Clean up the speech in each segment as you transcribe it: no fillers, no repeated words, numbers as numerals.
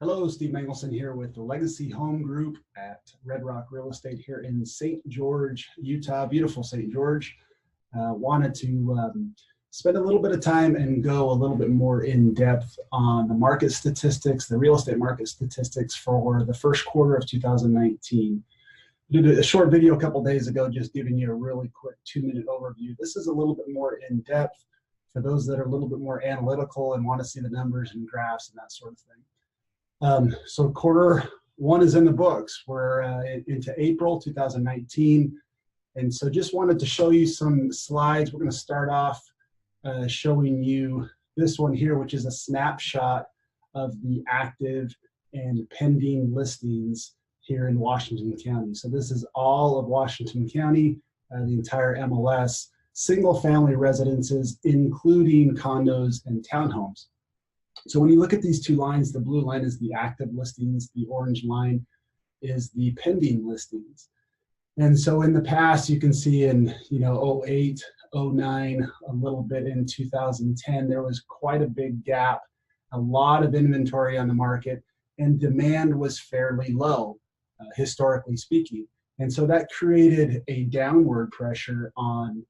Hello, Steve Mangelson here with the Legacy Home Group at Red Rock Real Estate here in St. George, Utah. Beautiful St. George. Wanted to spend a little bit of time and go a little bit more in depth on the market statistics, the real estate market statistics for the first quarter of 2019. I did a short video a couple days ago just giving you a really quick 2-minute overview. This is a little bit more in depth for those that are a little bit more analytical and want to see the numbers and graphs and that sort of thing. So quarter one is in the books. We're into April 2019. And so just wanted to show you some slides. We're going to start off showing you this one here, which is a snapshot of the active and pending listings here in Washington County. So this is all of Washington County, the entire MLS, single family residences, including condos and townhomes. So when you look at these two lines, the blue line is the active listings, the orange line is the pending listings. And so in the past, you can see in 08, 09, a little bit in 2010, there was quite a big gap, a lot of inventory on the market, and demand was fairly low, historically speaking. And so that created a downward pressure on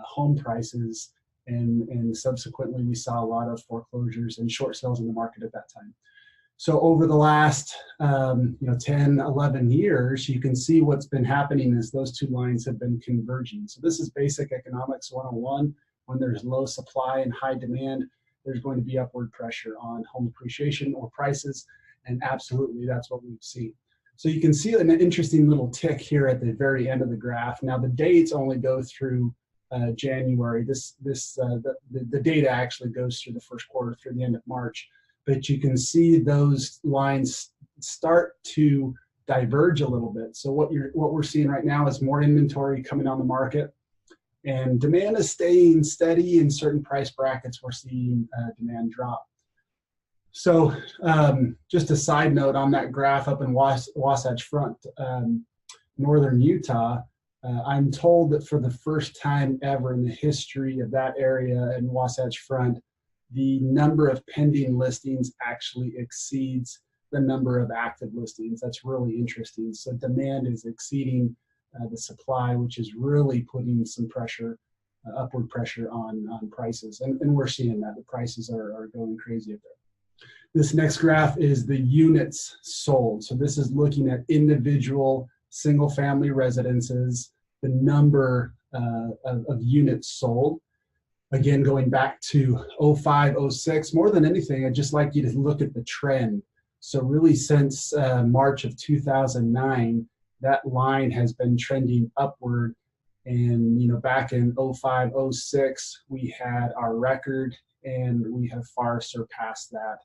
home prices. And subsequently, we saw a lot of foreclosures and short sales in the market at that time. So over the last 10, 11 years, you can see what's been happening is those two lines have been converging. So this is basic economics 101. When there's low supply and high demand, there's going to be upward pressure on home appreciation or prices. And absolutely, that's what we've seen. So you can see an interesting little tick here at the very end of the graph. Now the dates only go through January. The data actually goes through the first quarter through the end of March, but you can see those lines start to diverge a little bit. So what we're seeing right now is more inventory coming on the market, and demand is staying steady. In certain price brackets, we're seeing demand drop. So just a side note on that graph up in Wasatch Front, northern Utah. I'm told that for the first time ever in the history of that area in Wasatch Front, the number of pending listings actually exceeds the number of active listings. That's really interesting. So demand is exceeding the supply, which is really putting some pressure, upward pressure on prices. And we're seeing that. The prices are going crazy up there. This next graph is the units sold. So this is looking at individual single family residences, the number of units sold. Again, going back to 05, 06, more than anything, I'd just like you to look at the trend. So really since March of 2009, that line has been trending upward. And back in 05, 06, we had our record, and we have far surpassed that.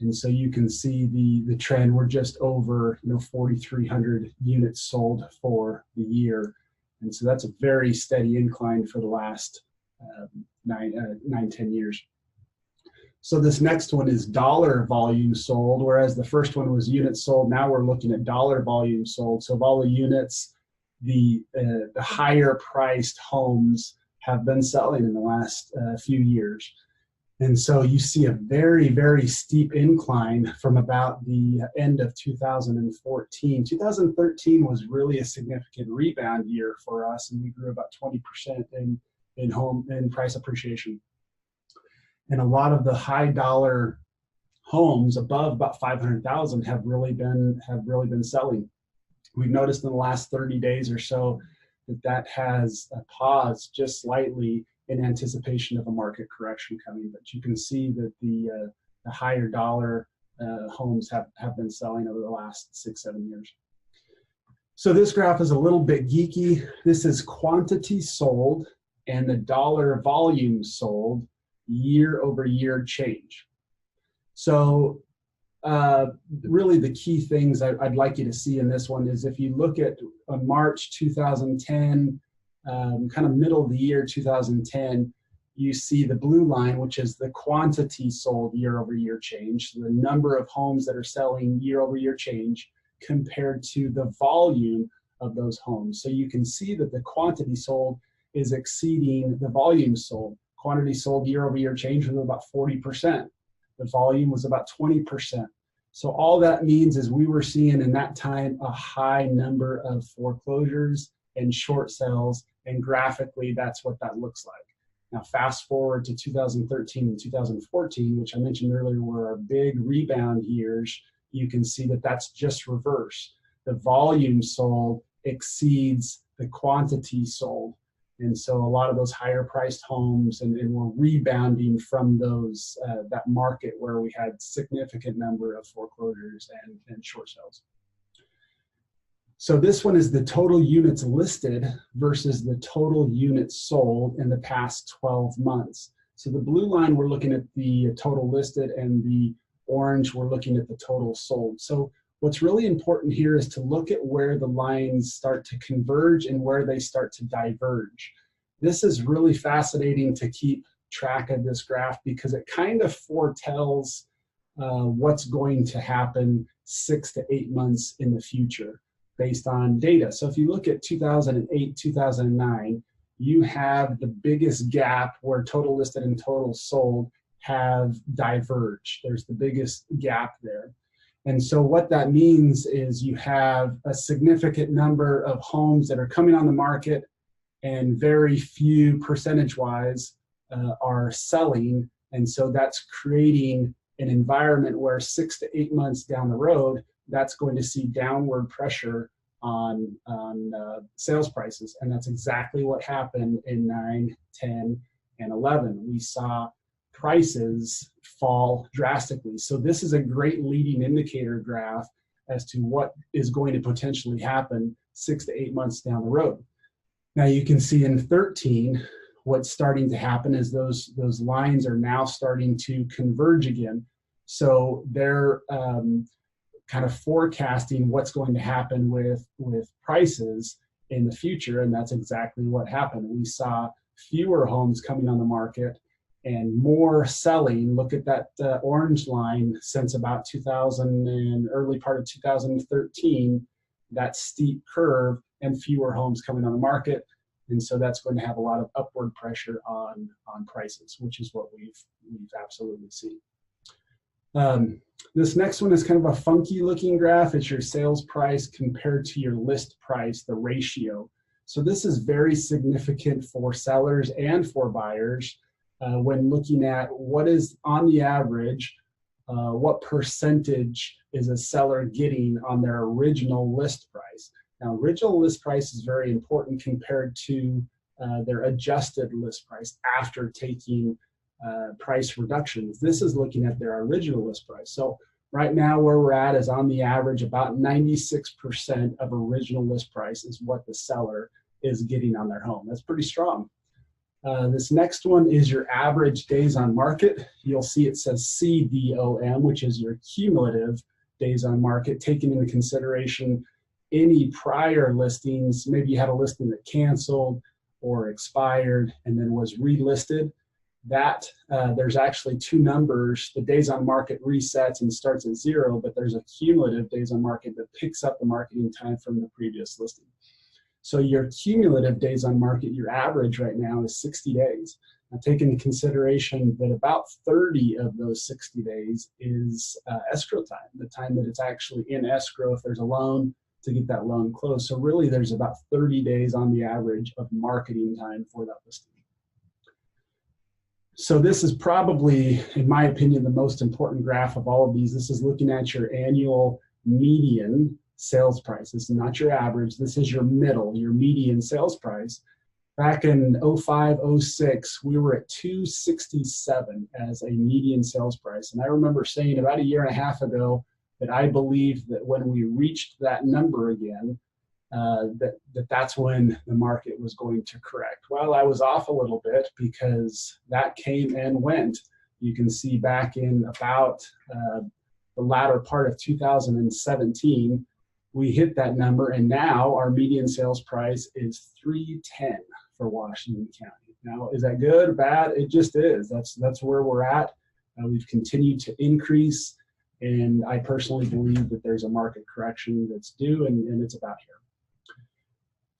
And so you can see the trend. We're just over 4,300 units sold for the year. And so that's a very steady incline for the last 9-10 years. So this next one is dollar volume sold, whereas the first one was units sold. Now we're looking at dollar volume sold. So of all the units, the higher priced homes have been selling in the last few years. And so you see a very, very steep incline from about the end of 2014. 2013 was really a significant rebound year for us, and we grew about 20% in price appreciation. And a lot of the high dollar homes above about 500,000 have really been selling. We've noticed in the last 30 days or so that has paused just slightly in anticipation of a market correction coming. But you can see that the higher dollar homes have been selling over the last 6-7 years. So this graph is a little bit geeky. This is quantity sold and the dollar volume sold year over year change. So really the key things I'd like you to see in this one is if you look at March 2010, kind of middle of the year 2010, you see the blue line, which is the quantity sold year over year change, so the number of homes that are selling year over year change compared to the volume of those homes. So you can see that the quantity sold is exceeding the volume sold. Quantity sold year over year change was about 40%. The volume was about 20%. So all that means is we were seeing in that time a high number of foreclosures and short sales, and graphically that's what that looks like. Now fast forward to 2013 and 2014, which I mentioned earlier were our big rebound years, you can see that that's just reverse. The volume sold exceeds the quantity sold. And so a lot of those higher priced homes and we're rebounding from those that market where we had significant number of foreclosures and short sales. So this one is the total units listed versus the total units sold in the past 12 months. So the blue line, we're looking at the total listed, and the orange, we're looking at the total sold. So what's really important here is to look at where the lines start to converge and where they start to diverge. This is really fascinating to keep track of this graph because it kind of foretells what's going to happen 6 to 8 months in the future based on data. So if you look at 2008, 2009, you have the biggest gap where total listed and total sold have diverged. There's the biggest gap there. And so what that means is you have a significant number of homes that are coming on the market and very few percentage-wise are selling. And so that's creating an environment where 6 to 8 months down the road, that's going to see downward pressure on sales prices. And that's exactly what happened in 9, 10, and 11. We saw prices fall drastically. So this is a great leading indicator graph as to what is going to potentially happen 6 to 8 months down the road. Now you can see in 13, what's starting to happen is those lines are now starting to converge again. So they're kind of forecasting what's going to happen with prices in the future, and that's exactly what happened. We saw fewer homes coming on the market and more selling. Look at that orange line since about 2000 and early part of 2013, that steep curve, and fewer homes coming on the market. And so that's going to have a lot of upward pressure on prices, which is what we've absolutely seen. This next one is kind of a funky looking graph. It's your sales price compared to your list price, the ratio. So this is very significant for sellers and for buyers when looking at what is on the average, what percentage is a seller getting on their original list price. Now, original list price is very important compared to their adjusted list price after taking price reductions. This is looking at their original list price. So right now where we're at is on the average about 96% of original list price is what the seller is getting on their home. That's pretty strong. This next one is your average days on market. You'll see it says CDOM, which is your cumulative days on market, taking into consideration any prior listings. Maybe you had a listing that canceled or expired and then was relisted. That there's actually two numbers. The days on market resets and starts at 0, but there's a cumulative days on market that picks up the marketing time from the previous listing. So your cumulative days on market, your average right now is 60 days. Now take into consideration that about 30 of those 60 days is escrow time, the time that it's actually in escrow if there's a loan to get that loan closed. So really there's about 30 days on the average of marketing time for that listing. So this is probably, in my opinion, the most important graph of all of these. This is looking at your annual median sales price. This is not your average. This is your middle, your median sales price. Back in 05, 06, we were at 267 as a median sales price. And I remember saying about a year and a half ago that I believed that when we reached that number again, that's when the market was going to correct. Well, I was off a little bit because that came and went. You can see back in about the latter part of 2017, we hit that number, and now our median sales price is $310 for Washington County. Now, is that good or bad? It just is. That's where we're at. We've continued to increase, and I personally believe that there's a market correction that's due, and it's about here.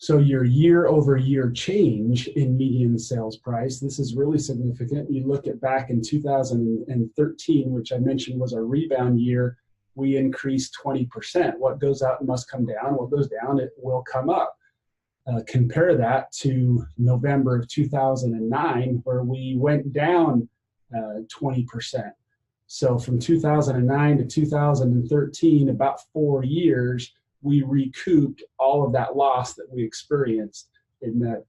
So your year-over-year change in median sales price, this is really significant. You look at back in 2013, which I mentioned was our rebound year, we increased 20%. What goes out must come down. What goes down, it will come up. Compare that to November of 2009, where we went down 20%. So from 2009 to 2013, about 4 years, we recouped all of that loss that we experienced in that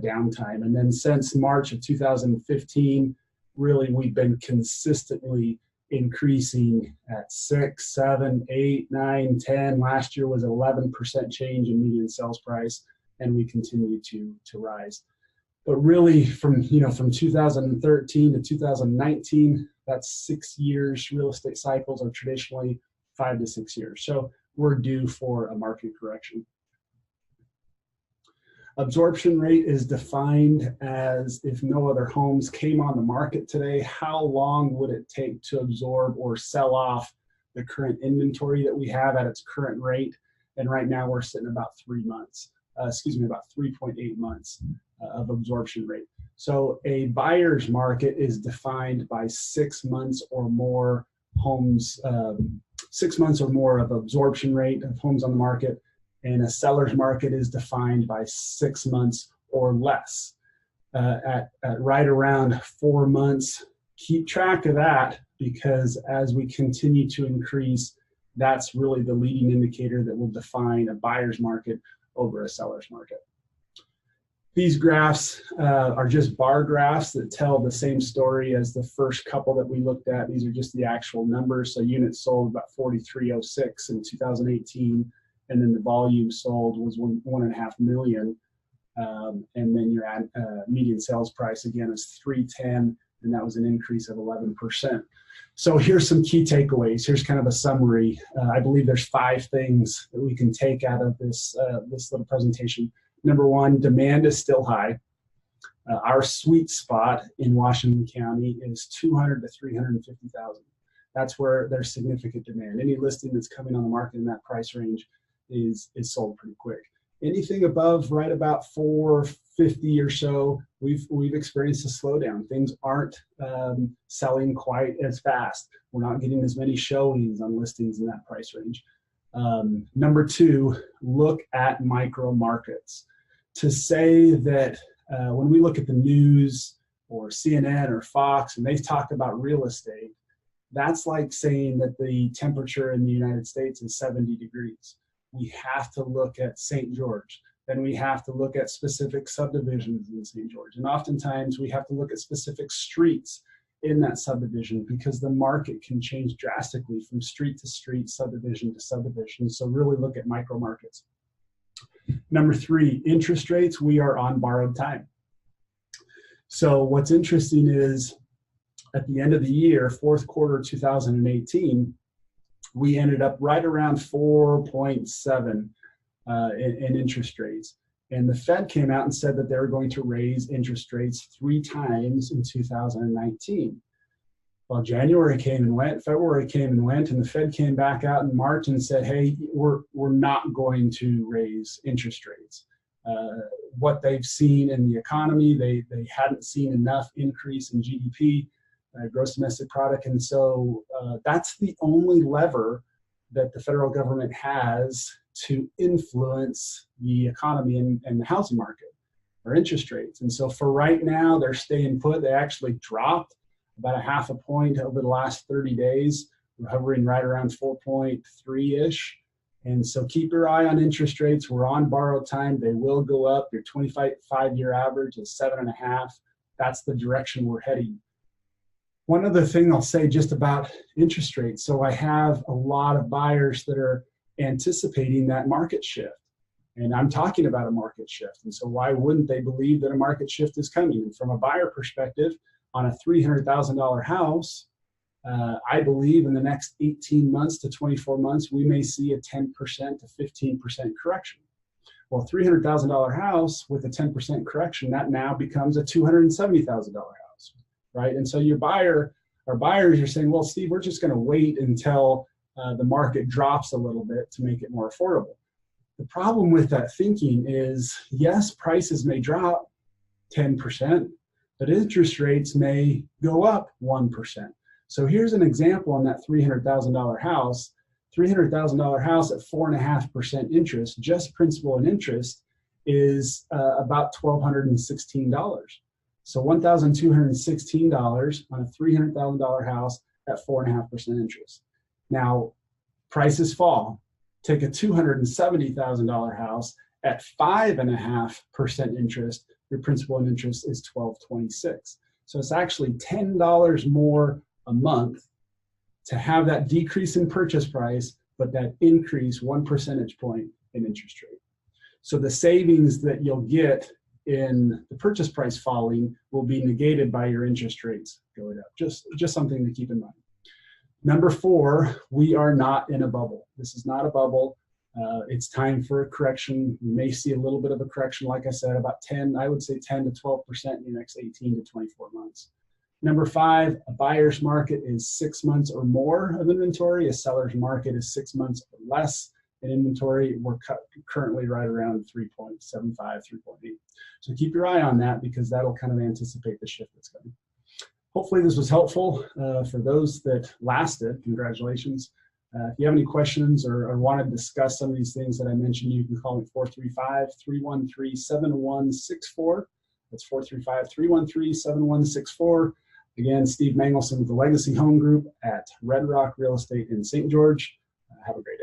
downtime. And then since March of 2015, really we've been consistently increasing at 6, 7, 8, 9, 10. Last year was 11% change in median sales price, and we continue to rise. But really from 2013 to 2019, that's 6 years. Real estate cycles are traditionally 5 to 6 years. So we're due for a market correction. Absorption rate is defined as if no other homes came on the market today, how long would it take to absorb or sell off the current inventory that we have at its current rate? And right now we're sitting about 3 months, about 3.8 months of absorption rate. So a buyer's market is defined by 6 months or more homes, 6 months or more of absorption rate of homes on the market, and a seller's market is defined by 6 months or less. At right around 4 months, keep track of that, because as we continue to increase, that's really the leading indicator that will define a buyer's market over a seller's market. These graphs are just bar graphs that tell the same story as the first couple that we looked at. These are just the actual numbers. So units sold about 4,306 in 2018, and then the volume sold was 1.5 million. And then your median sales price again is 310, and that was an increase of 11%. So here's some key takeaways. Here's kind of a summary. I believe there's 5 things that we can take out of this little presentation. Number one, demand is still high. Our sweet spot in Washington County is 200 to 350,000. That's where there's significant demand. Any listing that's coming on the market in that price range is sold pretty quick. Anything above right about 450 or so, we've experienced a slowdown. Things aren't selling quite as fast. We're not getting as many showings on listings in that price range. Number two, look at micro markets. To say that when we look at the news or CNN or Fox and they talk about real estate, that's like saying that the temperature in the United States is 70 degrees. We have to look at St. George. Then we have to look at specific subdivisions in St. George. And oftentimes we have to look at specific streets in that subdivision, because the market can change drastically from street to street, subdivision to subdivision. So really look at micro markets. Number three, interest rates. We are on borrowed time. So what's interesting is at the end of the year, fourth quarter 2018, we ended up right around 4.7 in interest rates. And the Fed came out and said that they were going to raise interest rates 3 times in 2019. Well, January came and went, February came and went, and the Fed came back out in March and said, hey, we're not going to raise interest rates. What they've seen in the economy, they hadn't seen enough increase in GDP, gross domestic product. And so that's the only lever that the federal government has to influence the economy and the housing market, or interest rates. And so for right now, they're staying put. They actually dropped about 0.5 point over the last 30 days. We're hovering right around 4.3-ish. And so keep your eye on interest rates. We're on borrowed time. They will go up. Your 25-year average is 7.5. That's the direction we're heading. One other thing I'll say just about interest rates. So I have a lot of buyers that are anticipating that market shift. And I'm talking about a market shift. And so why wouldn't they believe that a market shift is coming? And from a buyer perspective, on a $300,000 house, I believe in the next 18 months to 24 months, we may see a 10% to 15% correction. Well, $300,000 house with a 10% correction, that now becomes a $270,000 house, right? And so your buyers are saying, well, Steve, we're just going to wait until the market drops a little bit to make it more affordable. The problem with that thinking is, yes, prices may drop 10%, but interest rates may go up 1%. So here's an example on that $300,000 house. $300,000 house at 4.5% interest, just principal and interest, is about $1,216. So $1,216 on a $300,000 house at 4.5% interest. Now, prices fall. Take a $270,000 house at 5.5% interest. Your principal and interest is $1,226. So it's actually $10 more a month to have that decrease in purchase price, but that increase 1 percentage point in interest rate. So the savings that you'll get in the purchase price falling will be negated by your interest rates going up. Just something to keep in mind. Number 4, we are not in a bubble. This is not a bubble. It's time for a correction. We may see a little bit of a correction, like I said, about 10 to 12% in the next 18 to 24 months. Number 5, a buyer's market is 6 months or more of inventory. A seller's market is 6 months or less in inventory. We're currently right around 3.75, 3.8. So keep your eye on that, because that'll kind of anticipate the shift that's coming. Hopefully this was helpful for those that lasted. Congratulations. If you have any questions or want to discuss some of these things that I mentioned, you can call me 435-313-7164. That's 435-313-7164. Again, Steve Mangelson with the Legacy Home Group at Red Rock Real Estate in St. George. Have a great day.